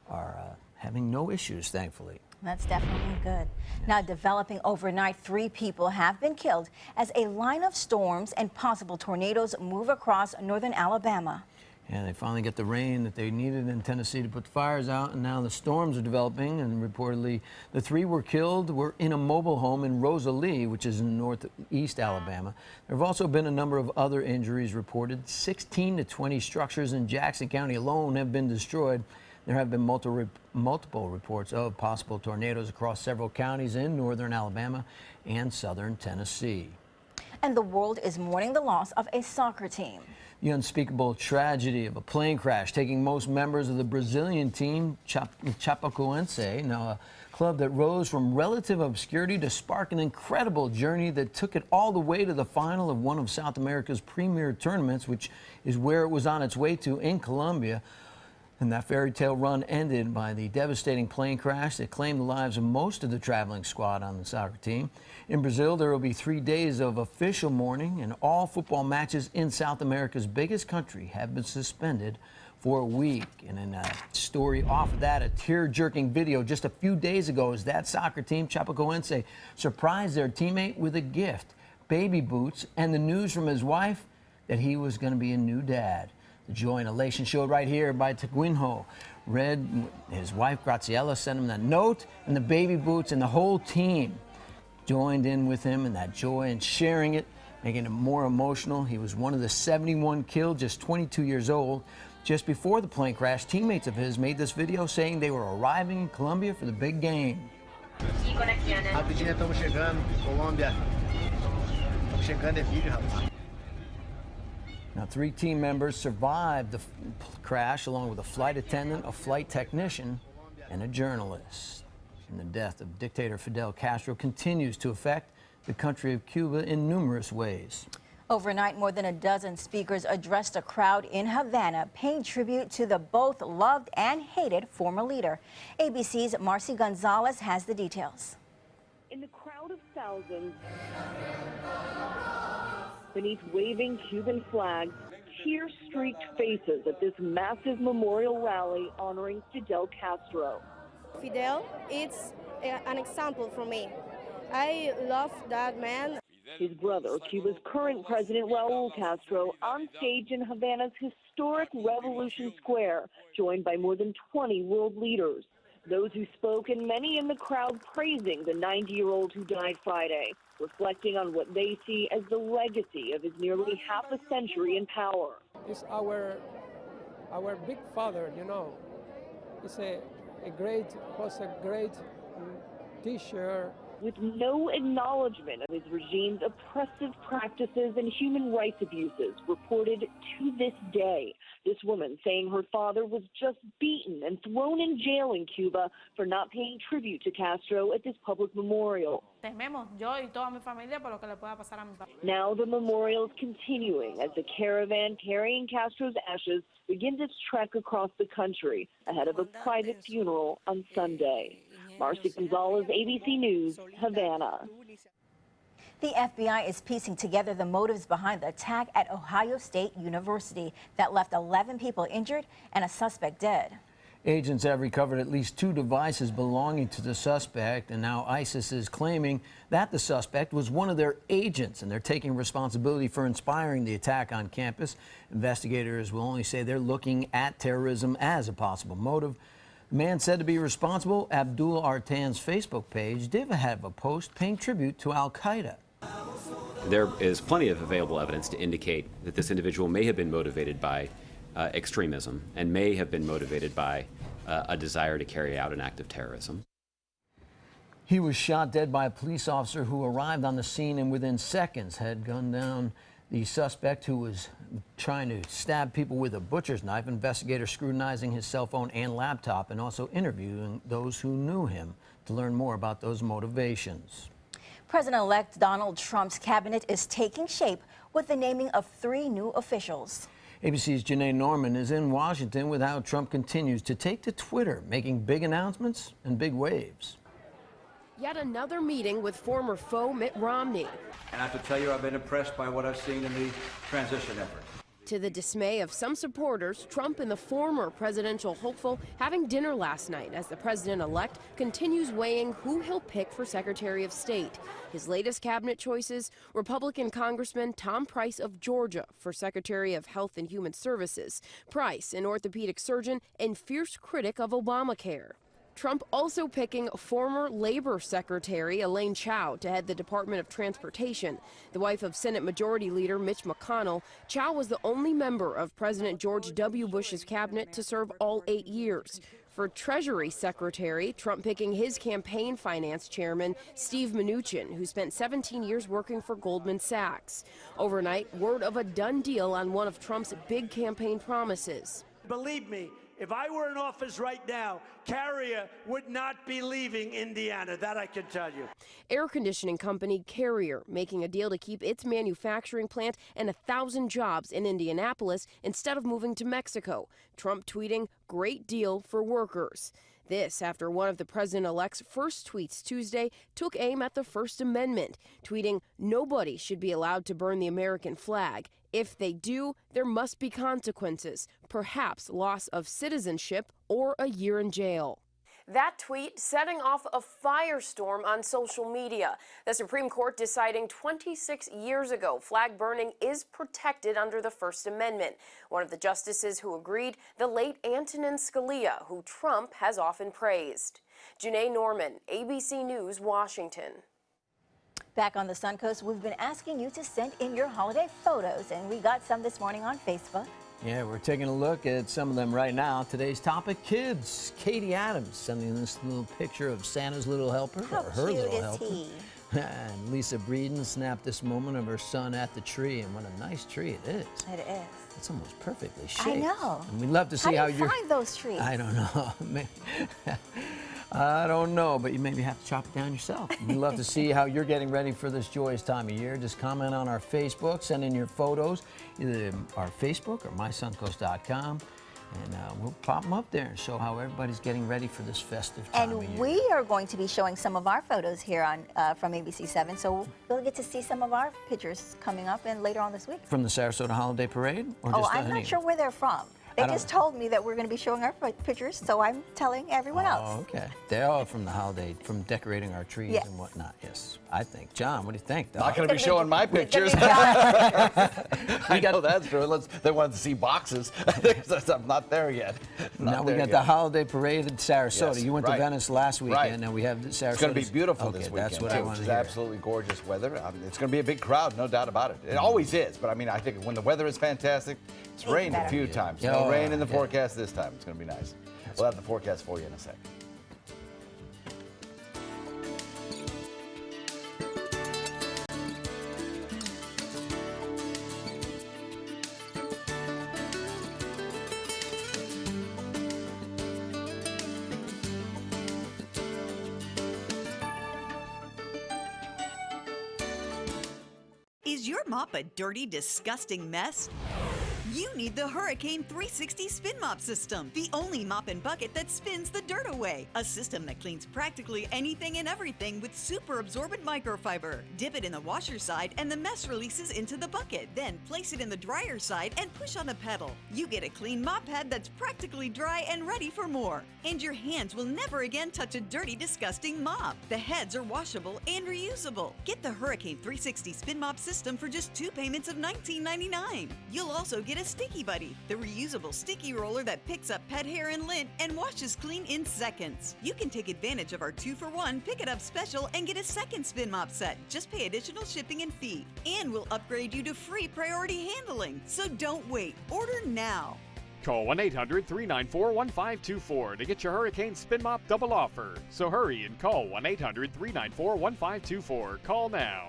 are having no issues, thankfully. That's definitely good. Now, developing overnight, 3 people have been killed as a line of storms and possible tornadoes move across northern Alabama. And they finally get the rain that they needed in Tennessee to put the fires out, and now the storms are developing, and reportedly the 3 were killed were in a mobile home in Rosalie, which is in northeast Alabama. There have also been a number of other injuries reported. 16 to 20 structures in Jackson County alone have been destroyed. There have been multiple reports of possible tornadoes across several counties in northern Alabama and southern Tennessee. And the world is mourning the loss of a soccer team. The unspeakable tragedy of a plane crash taking most members of the Brazilian team, Chapecoense, now a club that rose from relative obscurity to spark an incredible journey that took it all the way to the final of one of South America's premier tournaments, which is where it was on its way to in Colombia. And that fairy tale run ended by the devastating plane crash that claimed the lives of most of the traveling squad on the soccer team. In Brazil, there will be 3 days of official mourning, and all football matches in South America's biggest country have been suspended for a week. And in a story off of that, a tear-jerking video just a few days ago as that soccer team, Chapecoense, surprised their teammate with a gift, baby boots, and the news from his wife that he was going to be a new dad. The joy and elation showed right here by Taguinho. His wife Graciela sent him that note, and the baby boots, and the whole team joined in with him in that joy and sharing it, making it more emotional. He was one of the 71 killed, just 22 years old. Just before the plane crash, teammates of his made this video saying they were arriving in Colombia for the big game. Rapidinho, estamos chegando, Colômbia. Estamos chegando, é vídeo, rapaz. Now, 3 team members survived the crash, along with a flight attendant, a flight technician, and a journalist. And the death of dictator Fidel Castro continues to affect the country of Cuba in numerous ways. Overnight, more than a dozen speakers addressed a crowd in Havana, paying tribute to the both loved and hated former leader. ABC's Marcy Gonzalez has the details. In the crowd of thousands, beneath waving Cuban flags, tear-streaked faces at this massive memorial rally honoring Fidel Castro. Fidel is an example for me. I love that man. His brother, Cuba's current president, Raul Castro, on stage in Havana's historic Revolution Square, joined by more than 20 world leaders. Those who spoke, and many in the crowd praising the 90-year-old who died Friday, reflecting on what they see as the legacy of his nearly half a century in power. It's our big father, you know. He's was a great teacher. With no acknowledgement of his regime's oppressive practices and human rights abuses reported to this day. This woman saying her father was just beaten and thrown in jail in Cuba for not paying tribute to Castro at this public memorial. Now the memorial is continuing as the caravan carrying Castro's ashes begins its trek across the country ahead of a private funeral on Sunday. Marcy Gonzalez, ABC News, Havana. The FBI is piecing together the motives behind the attack at Ohio State University that left 11 people injured and a suspect dead. Agents have recovered at least 2 devices belonging to the suspect, and now ISIS is claiming that the suspect was one of their agents, and they're taking responsibility for inspiring the attack on campus. Investigators will only say they're looking at terrorism as a possible motive. The man said to be responsible, Abdul Artan's Facebook page did have a post paying tribute to al-Qaeda. There is plenty of available evidence to indicate that this individual may have been motivated by extremism and may have been motivated by a desire to carry out an act of terrorism. He was shot dead by a police officer who arrived on the scene and within seconds had gunned down the suspect, who was trying to stab people with a butcher's knife. Investigators scrutinizing his cell phone and laptop and also interviewing those who knew him to learn more about those motivations. President-elect Donald Trump's cabinet is taking shape with the naming of 3 new officials. ABC's Janae Norman is in Washington with how Trump continues to take to Twitter, making big announcements and big waves. Yet another meeting with former foe Mitt Romney. And I have to tell you, I've been impressed by what I've seen in the transition effort. To the dismay of some supporters, Trump and the former presidential hopeful having dinner last night as the president-elect continues weighing who he'll pick for Secretary of State. His latest cabinet choices, Republican Congressman Tom Price of Georgia for Secretary of Health and Human Services. Price, an orthopedic surgeon and fierce critic of Obamacare. Trump also picking former Labor Secretary Elaine Chao to head the Department of Transportation. The wife of Senate Majority Leader Mitch McConnell, Chao was the only member of President George W. Bush's cabinet to serve all 8 years. For Treasury Secretary, Trump picking his campaign finance chairman, Steve Mnuchin, who spent 17 years working for Goldman Sachs. Overnight, word of a done deal on one of Trump's big campaign promises. Believe me, If I were in office right now, Carrier would not be leaving Indiana. That I can tell you. Air conditioning company Carrier making a deal to keep its manufacturing plant and 1,000 jobs in Indianapolis instead of moving to Mexico. Trump tweeting, "Great deal for workers." This after one of the president-elect's first tweets Tuesday took aim at the First Amendment, tweeting, "Nobody should be allowed to burn the American flag. If they do, there must be consequences, perhaps loss of citizenship or a year in jail." That tweet setting off a firestorm on social media. The Supreme Court deciding 26 years ago flag burning is protected under the First Amendment. One of the justices who agreed, the late Antonin Scalia, who Trump has often praised. Janae Norman, ABC News, Washington. Back on the Suncoast, we've been asking you to send in your holiday photos, and we got some this morning on Facebook. Yeah, we're taking a look at some of them right now. Today's topic, kids. Katie Adams sending this little picture of Santa's little helper, How or her cute little is helper. he? And Lisa Breeden snapped this moment of her son at the tree, and what a nice tree it is. It is. It's almost perfectly shaped. I know. And we'd love to see how how do you you're. find those trees? I don't know. I don't know, but you maybe have to chop it down yourself. We'd love to see how you're getting ready for this joyous time of year. Just comment on our Facebook, send in your photos, either our Facebook or mysuncoast.com, and we'll pop them up there and show how everybody's getting ready for this festive time of year. And we are going to be showing some of our photos here on from ABC7, so we'll get to see some of our pictures coming up and later on this week. From the Sarasota Holiday Parade? Or just I'm not sure where they're from. They just told me that we're going to be showing our pictures, so I'm telling everyone else. Oh, okay. They're all from the holiday, from decorating our trees and whatnot. Yes, I think. John, what do you think? Not going to be showing my pictures. I know that's true. They wanted to see boxes. I'm not there yet. Now we got the holiday parade in Sarasota. Yes, You went to Venice last weekend, and we have Sarasota. It's going to be beautiful this weekend. That's what I want to hear. It's absolutely gorgeous weather. It's going to be a big crowd, no doubt about it. It always is, but I mean, I think when the weather is fantastic, it's rained a few times. No rain in the forecast this time. It's going to be nice. We'll have the forecast for you in a second. Is your mop a dirty, disgusting mess? You need the Hurricane 360 Spin Mop System, the only mop and bucket that spins the dirt away. A system that cleans practically anything and everything with super absorbent microfiber. Dip it in the washer side and the mess releases into the bucket. Then place it in the dryer side and push on the pedal. You get a clean mop pad that's practically dry and ready for more. And your hands will never again touch a dirty, disgusting mop. The heads are washable and reusable. Get the Hurricane 360 Spin Mop System for just 2 payments of $19.99. You'll also get a Sticky Buddy, the reusable sticky roller that picks up pet hair and lint and washes clean in seconds. You can take advantage of our 2-for-1 Pick It Up special and get a second spin mop set. Just pay additional shipping and fee. And we'll upgrade you to free priority handling. So don't wait. Order now. Call 1-800-394-1524 to get your Hurricane Spin Mop double offer. So hurry and call 1-800-394-1524. Call now.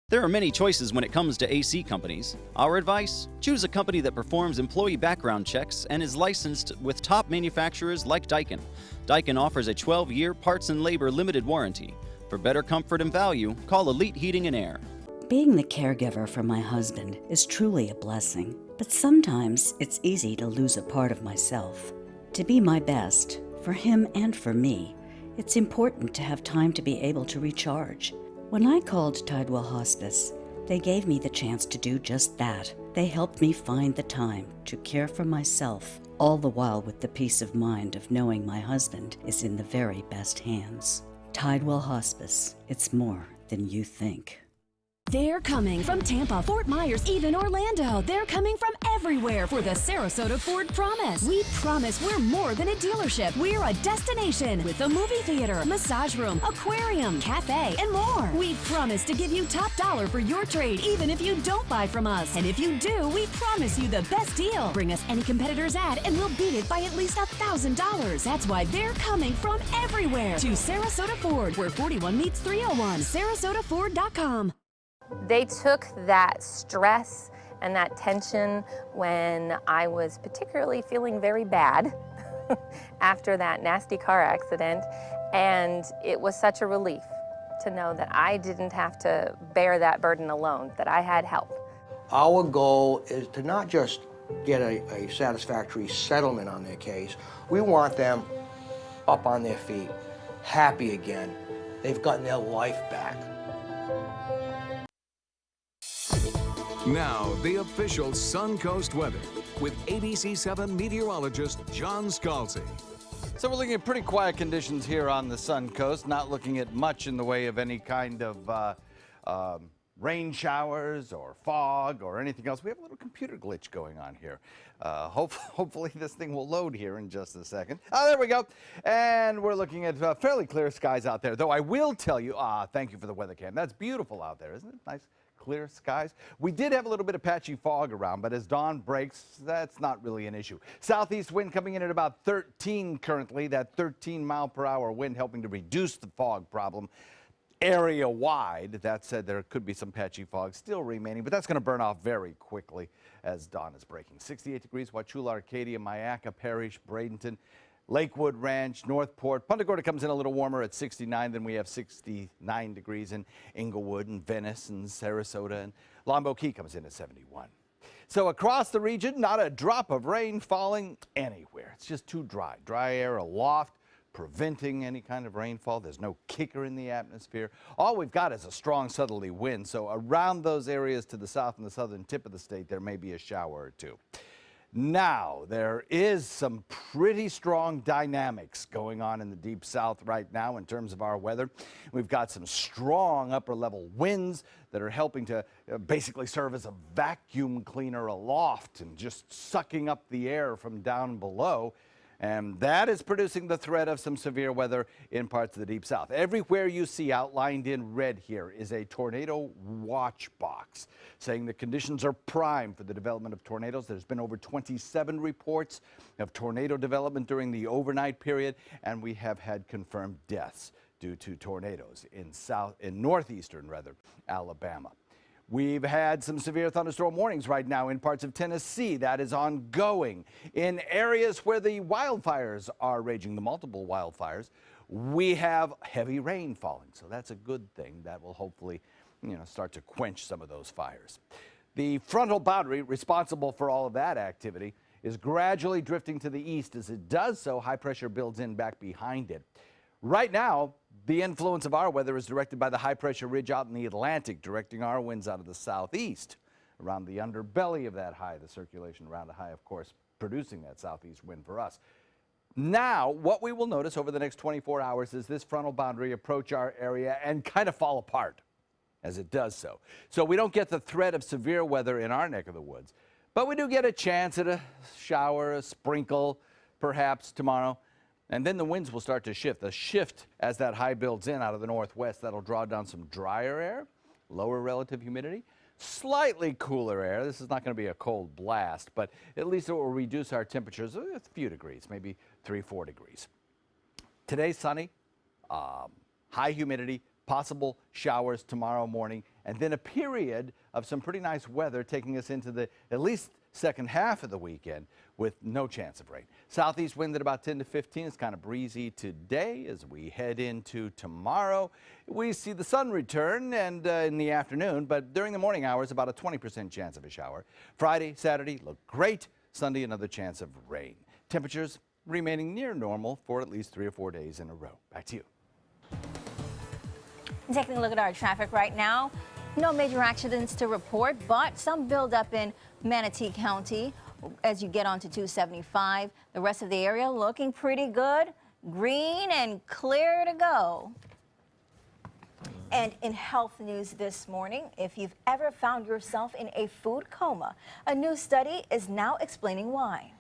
There are many choices when it comes to AC companies. Our advice? Choose a company that performs employee background checks and is licensed with top manufacturers like Daikin. Daikin offers a 12-year parts and labor limited warranty. For better comfort and value, call Elite Heating and Air. Being the caregiver for my husband is truly a blessing, but sometimes it's easy to lose a part of myself. To be my best, for him and for me, it's important to have time to be able to recharge. When I called Tidewell Hospice, they gave me the chance to do just that. They helped me find the time to care for myself, all the while with the peace of mind of knowing my husband is in the very best hands. Tidewell Hospice, it's more than you think. They're coming from Tampa, Fort Myers, even Orlando. They're coming from everywhere for the Sarasota Ford Promise. We promise we're more than a dealership. We're a destination with a movie theater, massage room, aquarium, cafe, and more. We promise to give you top dollar for your trade, even if you don't buy from us. And if you do, we promise you the best deal. Bring us any competitor's ad and we'll beat it by at least $1,000. That's why they're coming from everywhere to Sarasota Ford, where 41 meets 301. SarasotaFord.com. They took that stress and that tension when I was particularly feeling very bad after that nasty car accident. And it was such a relief to know that I didn't have to bear that burden alone, that I had help. Our goal is to not just get a satisfactory settlement on their case. We want them up on their feet, happy again. They've gotten their life back. Now, the official Suncoast weather with ABC7 meteorologist John Scalzi. So we're looking at pretty quiet conditions here on the Suncoast, not looking at much in the way of any kind of rain showers or fog or anything else. We have a little computer glitch going on here. Hopefully this thing will load here in just a second. Oh, there we go. And we're looking at fairly clear skies out there, though I will tell you, thank you for the weather cam. That's beautiful out there, isn't it? Nice. Clear skies. We did have a little bit of patchy fog around, but as dawn breaks, that's not really an issue. Southeast wind coming in at about 13 currently, that 13-mile-per-hour wind helping to reduce the fog problem area-wide. That said, there could be some patchy fog still remaining, but that's going to burn off very quickly as dawn is breaking. 68 degrees, Wauchula, Arcadia, Myakka Parish, Bradenton, Lakewood Ranch, Northport. Punta Gorda comes in a little warmer at 69. Then we have 69 degrees in Inglewood and Venice and Sarasota. And Longboat Key comes in at 71. So across the region, not a drop of rain falling anywhere. It's just too dry. Dry air aloft, preventing any kind of rainfall. There's no kicker in the atmosphere. All we've got is a strong southerly wind. So around those areas to the south and the southern tip of the state, there may be a shower or two. Now, there is some pretty strong dynamics going on in the deep south right now in terms of our weather. We've got some strong upper-level winds that are helping to basically serve as a vacuum cleaner aloft and just sucking up the air from down below. And that is producing the threat of some severe weather in parts of the deep south. Everywhere you see outlined in red here is a tornado watch box, saying the conditions are prime for the development of tornadoes. There's been over 27 reports of tornado development during the overnight period, and we have had confirmed deaths due to tornadoes in northeastern Alabama. We've had some severe thunderstorm warnings right now in parts of Tennessee. That is ongoing. In areas where the wildfires are raging, the multiple wildfires, we have heavy rain falling. So that's a good thing. That will hopefully, start to quench some of those fires. The frontal boundary responsible for all of that activity is gradually drifting to the east. As it does so, high pressure builds in back behind it. Right now, the influence of our weather is directed by the high-pressure ridge out in the Atlantic, directing our winds out of the southeast around the underbelly of that high, the circulation around the high, of course, producing that southeast wind for us. Now, what we will notice over the next 24 hours is this frontal boundary approach our area and kind of fall apart as it does so. So we don't get the threat of severe weather in our neck of the woods, but we do get a chance at a shower, a sprinkle, perhaps tomorrow. And then the winds will start to shift. The shift as that high builds in out of the northwest, that'll draw down some drier air, lower relative humidity, slightly cooler air. This is not going to be a cold blast, but at least it will reduce our temperatures a few degrees, maybe 3-4 degrees. Today, sunny, high humidity, possible showers tomorrow morning, and then a period of some pretty nice weather taking us into the at least second half of the weekend with no chance of rain. Southeast wind at about 10 to 15. It's kind of breezy today as we head into tomorrow. We see the sun return and in the afternoon, but during the morning hours, about a 20% chance of a shower. Friday, Saturday look great. Sunday, another chance of rain. Temperatures remaining near normal for at least 3 or 4 days in a row. Back to you. Taking a look at our traffic right now. No major accidents to report, but some buildup in Manatee County as you get onto 275. The rest of the area looking pretty good, green and clear to go. And in health news this morning, if you've ever found yourself in a food coma, a new study is now explaining why.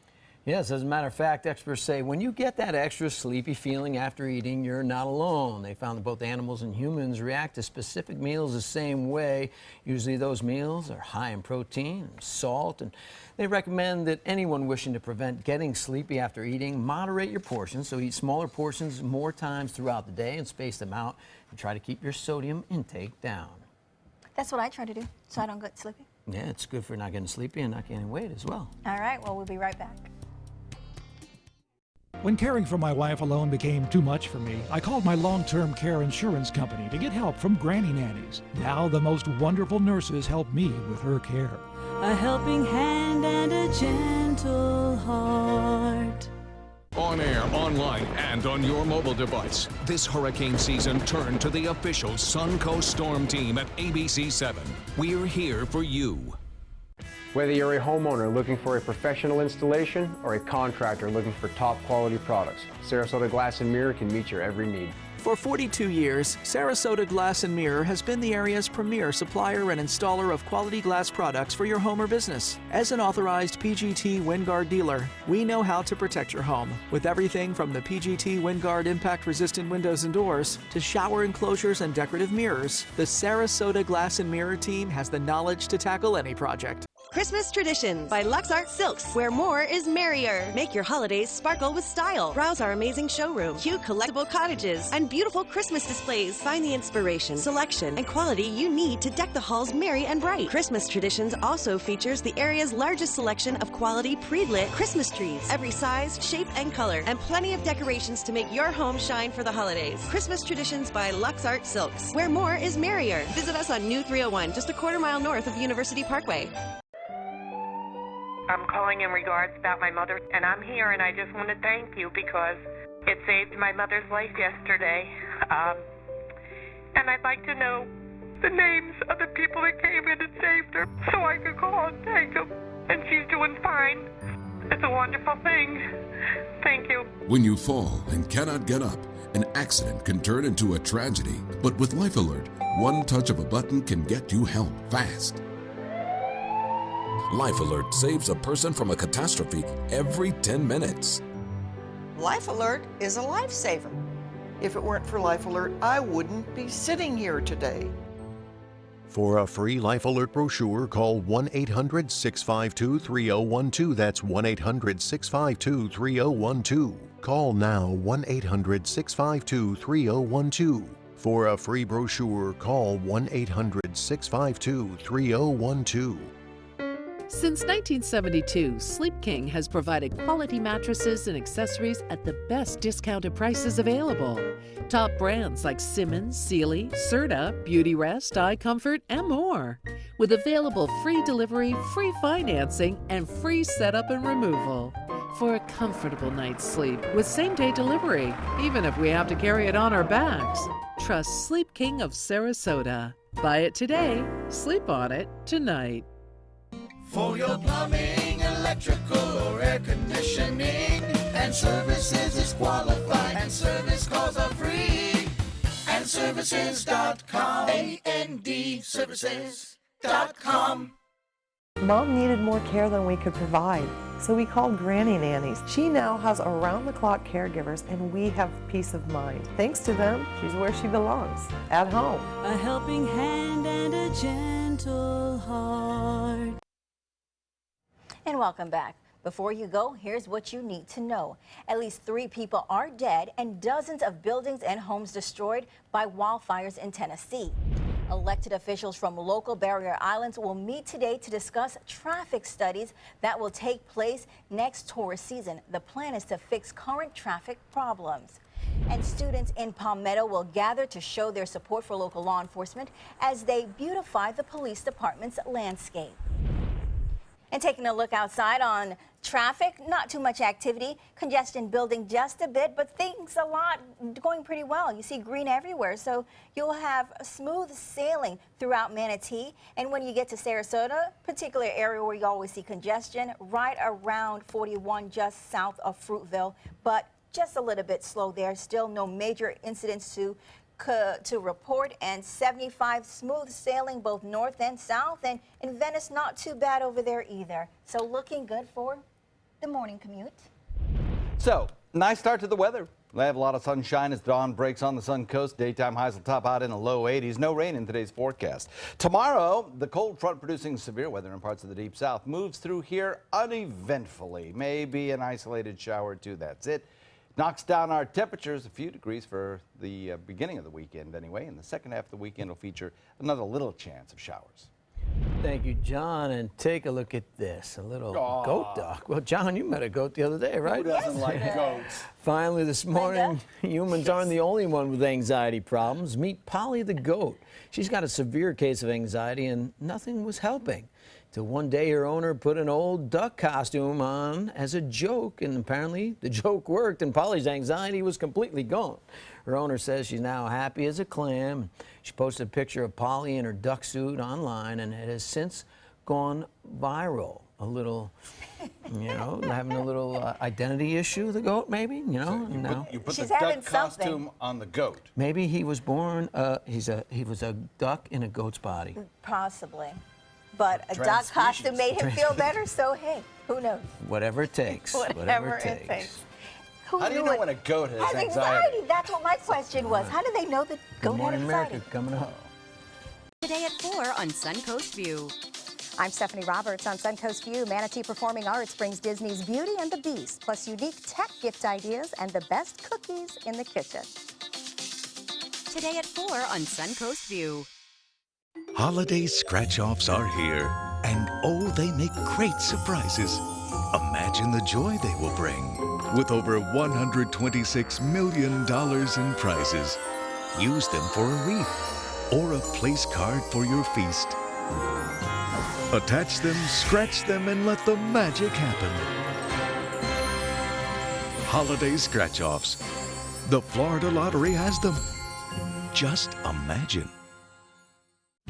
Yes, as a matter of fact, experts say when you get that extra sleepy feeling after eating, you're not alone. They found that both animals and humans react to specific meals the same way. Usually those meals are high in protein, salt, and they recommend that anyone wishing to prevent getting sleepy after eating, moderate your portions. So eat smaller portions more times throughout the day and space them out and try to keep your sodium intake down. That's what I try to do so I don't get sleepy. Yeah, it's good for not getting sleepy and not gaining weight as well. All right, well, we'll be right back. When caring for my wife alone became too much for me, I called my long-term care insurance company to get help from granny nannies. Now the most wonderful nurses help me with her care. A helping hand and a gentle heart. On air, online, and on your mobile device. This hurricane season, turn to the official Suncoast Storm Team at ABC 7. We're here for you. Whether you're a homeowner looking for a professional installation or a contractor looking for top quality products, Sarasota Glass and Mirror can meet your every need. For 42 years, Sarasota Glass and Mirror has been the area's premier supplier and installer of quality glass products for your home or business. As an authorized PGT WindGuard dealer, we know how to protect your home with everything from the PGT WindGuard impact-resistant windows and doors to shower enclosures and decorative mirrors. The Sarasota Glass and Mirror team has the knowledge to tackle any project. Christmas Traditions by Lux Art Silks, where more is merrier. Make your holidays sparkle with style. Browse our amazing showroom, cute collectible cottages, and beautiful Christmas displays. Find the inspiration, selection, and quality you need to deck the halls merry and bright. Christmas Traditions also features the area's largest selection of quality pre-lit Christmas trees, every size, shape, and color, and plenty of decorations to make your home shine for the holidays. Christmas Traditions by Lux Art Silks, where more is merrier. Visit us on New 301, just a quarter-mile north of University Parkway. I'm calling in regards about my mother, and I'm here, and I just want to thank you because it saved my mother's life yesterday. And I'd like to know the names of the people that came in and saved her so I could call and thank them. And she's doing fine. It's a wonderful thing. Thank you. When you fall and cannot get up, an accident can turn into a tragedy. But with Life Alert, one touch of a button can get you help fast. Life Alert saves a person from a catastrophe every 10 minutes. Life Alert is a lifesaver. If it weren't for Life Alert, I wouldn't be sitting here today. For a free Life Alert brochure, call 1-800-652-3012. That's 1-800-652-3012. Call now 1-800-652-3012. For a free brochure, call 1-800-652-3012. Since 1972, Sleep King has provided quality mattresses and accessories at the best discounted prices available. Top brands like Simmons, Sealy, Serta, Beauty Rest, Eye Comfort, and more. With available free delivery, free financing, and free setup and removal. For a comfortable night's sleep with same-day delivery, even if we have to carry it on our backs. Trust Sleep King of Sarasota. Buy it today, sleep on it tonight. For your plumbing, electrical, or air conditioning, and services is qualified, and service calls are free. And services.com, A-N-D, services.com. Mom needed more care than we could provide, so we called Granny Nannies. She now has around-the-clock caregivers, and we have peace of mind. Thanks to them, she's where she belongs, at home. A helping hand and a gentle heart. And welcome back. Before you go, here's what you need to know. At least 3 people are dead and dozens of buildings and homes destroyed by wildfires in Tennessee. Elected officials from local barrier islands will meet today to discuss traffic studies that will take place next tourist season. The plan is to fix current traffic problems. And students in Palmetto will gather to show their support for local law enforcement as they beautify the police department's landscape. And taking a look outside on traffic, not too much activity, congestion building just a bit, but things a lot going pretty well. You see green everywhere, so you'll have smooth sailing throughout Manatee. And when you get to Sarasota, particular area where you always see congestion, right around 41 just south of Fruitville, but just a little bit slow there. Still no major incidents to report, and 75 smooth sailing both north and south, and in Venice not too bad over there either. So looking good for the morning commute. So nice start to the weather. We'll have a lot of sunshine as dawn breaks on the Suncoast. Daytime highs will top out in the low 80s. No rain in today's forecast. Tomorrow, the cold front producing severe weather in parts of the deep south moves through here uneventfully. Maybe an isolated shower or two, that's it. Knocks down our temperatures a few degrees for the beginning of the weekend anyway. And the second half of the weekend will feature another little chance of showers. Thank you, John. And take a look at this, a little goat duck. Well, John, you met a goat the other day, right? Who doesn't like goats? Finally, this morning, humans aren't the only one with anxiety problems. Meet Polly the goat. She's got a severe case of anxiety, and nothing was helping. Till one day, her owner put an old duck costume on as a joke, and apparently the joke worked, and Polly's anxiety was completely gone. Her owner says she's now happy as a clam. She posted a picture of Polly in her duck suit online, and it has since gone viral. A little, you know, having a little identity issue, the goat, maybe, you know. So you put the duck costume on the goat. Maybe he was born, he was a duck in a goat's body. Possibly. But a duck costume made him feel better, so hey, who knows? Whatever it takes. Whatever it takes. How do you know when a goat has anxiety? That's what my question was. How do they know that goat had anxiety? America coming up. Today at 4 on Suncoast View. I'm Stephanie Roberts on Suncoast View. Manatee Performing Arts brings Disney's Beauty and the Beast, plus unique tech gift ideas and the best cookies in the kitchen. Today at 4 on Suncoast View. Holiday scratch-offs are here, and oh, they make great surprises. Imagine the joy they will bring. With over $126 million in prizes, use them for a wreath or a place card for your feast. Attach them, scratch them, and let the magic happen. Holiday scratch-offs. The Florida Lottery has them. Just imagine.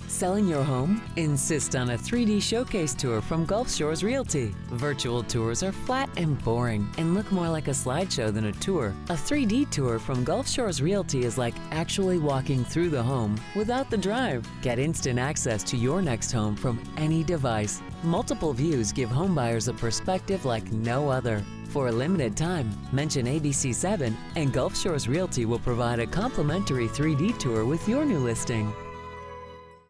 Selling your home? Insist on a 3D showcase tour from Gulf Shores Realty. Virtual tours are flat and boring and look more like a slideshow than a tour. A 3D tour from Gulf Shores Realty is like actually walking through the home without the drive. Get instant access to your next home from any device. Multiple views give homebuyers a perspective like no other. For a limited time, mention ABC7 and Gulf Shores Realty will provide a complimentary 3D tour with your new listing.